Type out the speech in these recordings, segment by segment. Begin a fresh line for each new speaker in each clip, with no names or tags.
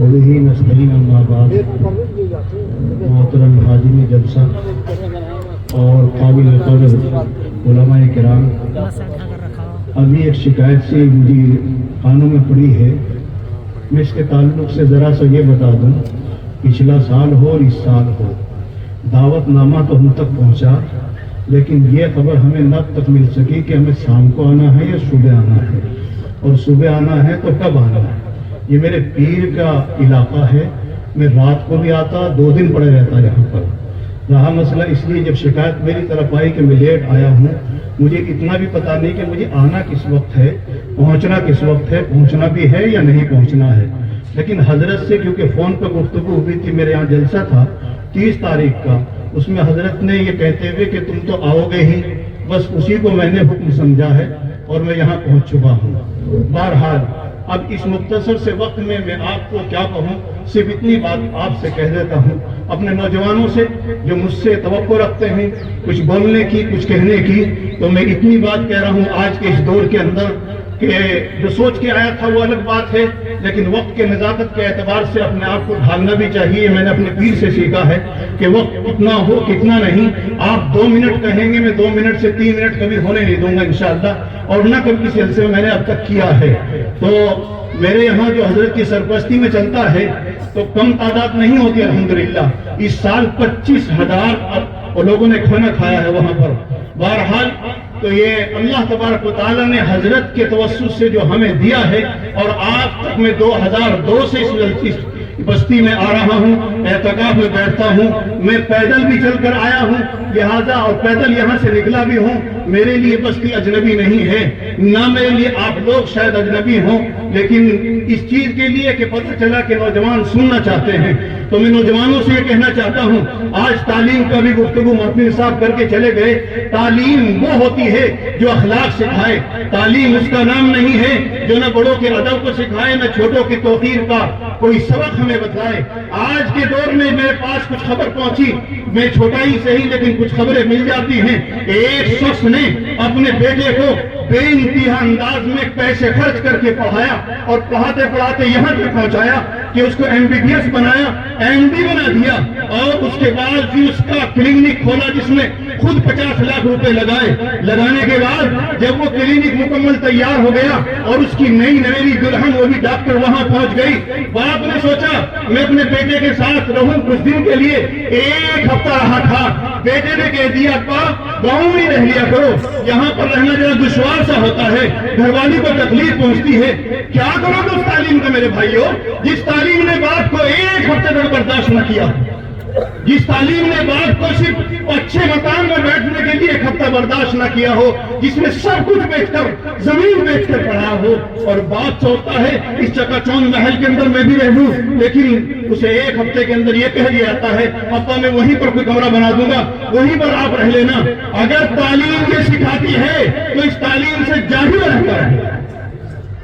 وبه نستعين أما بعد محترم حاضرین جلسہ اور قابل قدر علماء کرام، ابھی ایک شکایت سی مجھے کانوں میں پڑی ہے، میں اس کے تعلق سے ذرا سا یہ بتا دوں، پچھلا سال ہو اور اس سال ہو، دعوت نامہ تو ہم تک پہنچا، لیکن یہ خبر ہمیں نہ تک مل سکی کہ ہمیں شام کو آنا ہے یا صبح آنا ہے، اور صبح آنا ہے تو کب آنا ہے۔ یہ میرے پیر کا علاقہ ہے، میں رات کو بھی آتا، 2 دن پڑے رہتا یہاں پر۔ رہا مسئلہ اس لیے جب شکایت میری طرف آئی کہ میں لیٹ آیا ہوں، مجھے اتنا بھی پتا نہیں کہ مجھے آنا کس وقت ہے، پہنچنا کس وقت ہے، پہنچنا بھی ہے یا نہیں پہنچنا ہے۔ لیکن حضرت سے کیونکہ فون پر گفتگو ہوئی تھی، میرے یہاں جلسہ تھا 30 تاریخ کا، اس میں حضرت نے یہ کہتے ہوئے کہ تم تو آؤ گے ہی، بس اسی کو میں نے حکم سمجھا ہے اور میں یہاں پہنچ چکا ہوں۔ بہرحال اب اس مختصر سے وقت میں آپ کو کیا کہوں، صرف اتنی بات آپ سے کہہ دیتا ہوں، اپنے نوجوانوں سے جو مجھ سے توقع رکھتے ہیں کچھ بولنے کی، کچھ کہنے کی، تو میں اتنی بات کہہ رہا ہوں آج کے اس دور کے اندر کہ جو سوچ کے آیا تھا وہ الگ بات ہے، لیکن وقت کے نزاکت کے اعتبار سے اپنے آپ کو ڈھالنا بھی چاہیے۔ میں نے اپنے پیر سے سیکھا ہے کہ وقت کتنا ہو کتنا نہیں، آپ 2 منٹ کہیں گے، میں 2 منٹ سے 3 منٹ کبھی ہونے نہیں دوں گا انشاءاللہ، اور نہ کبھی کسی سلسلے میں نے اب تک کیا ہے۔ تو میرے یہاں جو حضرت کی سرپرستی میں چلتا ہے تو کم تعداد نہیں ہوتی الحمدللہ، اس سال 25,000 لوگوں نے کھانا کھایا ہے وہاں پر۔ بہرحال تو یہ اللہ تبارک و تعالیٰ نے حضرت کے توسط سے جو ہمیں دیا ہے، اور آج تک میں 2002 سے اس بستی میں آ رہا ہوں، اعتکاف میں بیٹھتا ہوں، میں پیدل بھی چل کر آیا ہوں، لہذا اور پیدل یہاں سے نکلا بھی ہوں، میرے لیے بستی اجنبی نہیں ہے، نہ میرے لیے آپ لوگ شاید اجنبی ہوں، لیکن اس چیز کے لیے کہ پتہ چلا کہ نوجوان سننا چاہتے ہیں، تو میں نوجوانوں سے یہ کہنا چاہتا ہوں، آج تعلیم کا بھی گفتگو محفل صاحب کر کے چلے گئے۔ تعلیم وہ ہوتی ہے جو اخلاق سکھائے، تعلیم اس کا نام نہیں ہے جو نہ بڑوں کے ادب کو سکھائے نہ چھوٹوں کی توقیر کا کوئی سبق ہمیں بتلائے۔ آج کے دور میں میرے پاس کچھ خبر پہنچی، میں چھوٹا ہی صحیح لیکن کچھ خبریں مل جاتی ہیں، ایک شخص نے اپنے بیٹے کو بے انتہا انداز میں پیسے خرچ کر کے پڑھایا، اور پڑھاتے پڑھاتے یہاں تک پہنچایا کہ اس کو MBBS بنایا، MD بنا دیا، اور اس کے بعد پھر اس کا کلینک کھولا جس میں خود 50 لاکھ روپے لگانے کے بعد جب وہ کلینک مکمل تیار ہو گیا اور اس کی نئی نویلی دلہن وہ بھی ڈاکٹر وہاں پہنچ گئی، باپ نے سوچا میں اپنے بیٹے کے ساتھ رہوں کچھ دن کے لیے، 1 ہفتہ رہا تھا، بیٹے نے کہہ دیا ابا گاؤں میں رہ لیا کرو، یہاں پر رہنا ذرا دشوار سا ہوتا ہے، گھر والی کو تکلیف پہنچتی ہے۔ کیا کرو گے اس تعلیم کا میرے بھائیوں، جس تعلیم نے باپ کو 1 ہفتے تک برداشت نہ کیا، جس تعلیم نے باپ کو صرف اچھے مکان میں بیٹھنے کے لیے 1 ہفتہ برداشت نہ کیا ہو، جس میں سب کچھ بیچ کر زمین بیچ کر پڑھا ہو، اور بات سوچتا ہے اس چکا چوند محل کے اندر میں بھی رہ لوں، لیکن اسے 1 ہفتے کے اندر یہ کہہ دیا جاتا ہے ابا میں وہیں پر کوئی کمرہ بنا دوں گا، وہیں پر آپ رہ لینا۔ اگر تعلیم یہ سکھاتی ہے تو اس تعلیم سے جاہل رہتا ہے۔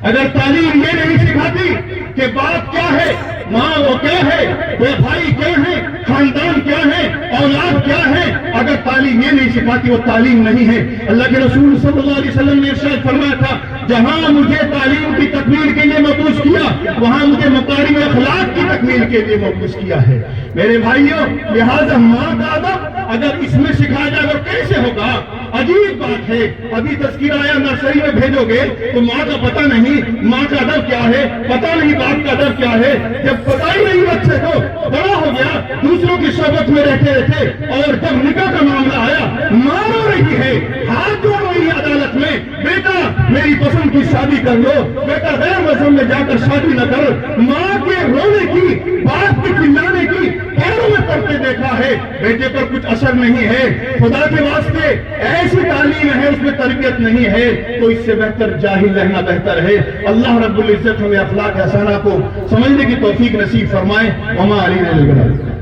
اگر تعلیم یہ نہیں سکھاتی کہ باپ کیا ہے، ماں وہ کیا ہے، وہ بھائی کیا ہے، خاندان کیا ہے، اولاد کیا ہے، اگر تعلیم یہ نہیں سکھاتی وہ تعلیم نہیں ہے۔ اللہ کے رسول صلی اللہ علیہ وسلم نے ارشاد فرمایا تھا جہاں مجھے تعلیم کی تکمیل کے لیے مبعوث کیا وہاں مجھے مکارم اخلاق کی تکمیل کے لیے مبعوث کیا ہے۔ میرے بھائیوں، لہذا ماں کا ادب اگر اس میں سکھایا جائے تو کیسے ہوگا؟ عجیب بات ہے، ابھی تذکرہ آیا نرسری میں بھیجو گے تو ماں کا پتہ نہیں، ماں کا ادب کیا ہے، پتہ نہیں باپ کا ادب کیا ہے۔ جب پتہ ہی نہیں بچے کو، بڑا ہو گیا دوسروں کی صحبت میں رہتے رہتے، اور جب نکاح کا معاملہ آیا ماں رو رہی ہے، ہاتھ جوڑ رہی ہے عدالت میں، بیٹا میری پسند کی شادی کر لو، بیٹا غیر مذہب میں جا کر شادی نہ کر۔ ماں کے رونے کی، باپ کے چلانے کی پیروں میں پڑتے دیکھا ہے، بیٹے پر کچھ اثر نہیں ہے۔ خدا کے واسطے ایسی تعلیم ہے اس میں تربیت نہیں ہے تو اس سے بہتر جاہل رہنا بہتر ہے۔ اللہ رب العزت ہمیں اخلاق حسنہ کو سمجھنے کی توفیق نصیب فرمائے۔ وما علینا الا البلاغ۔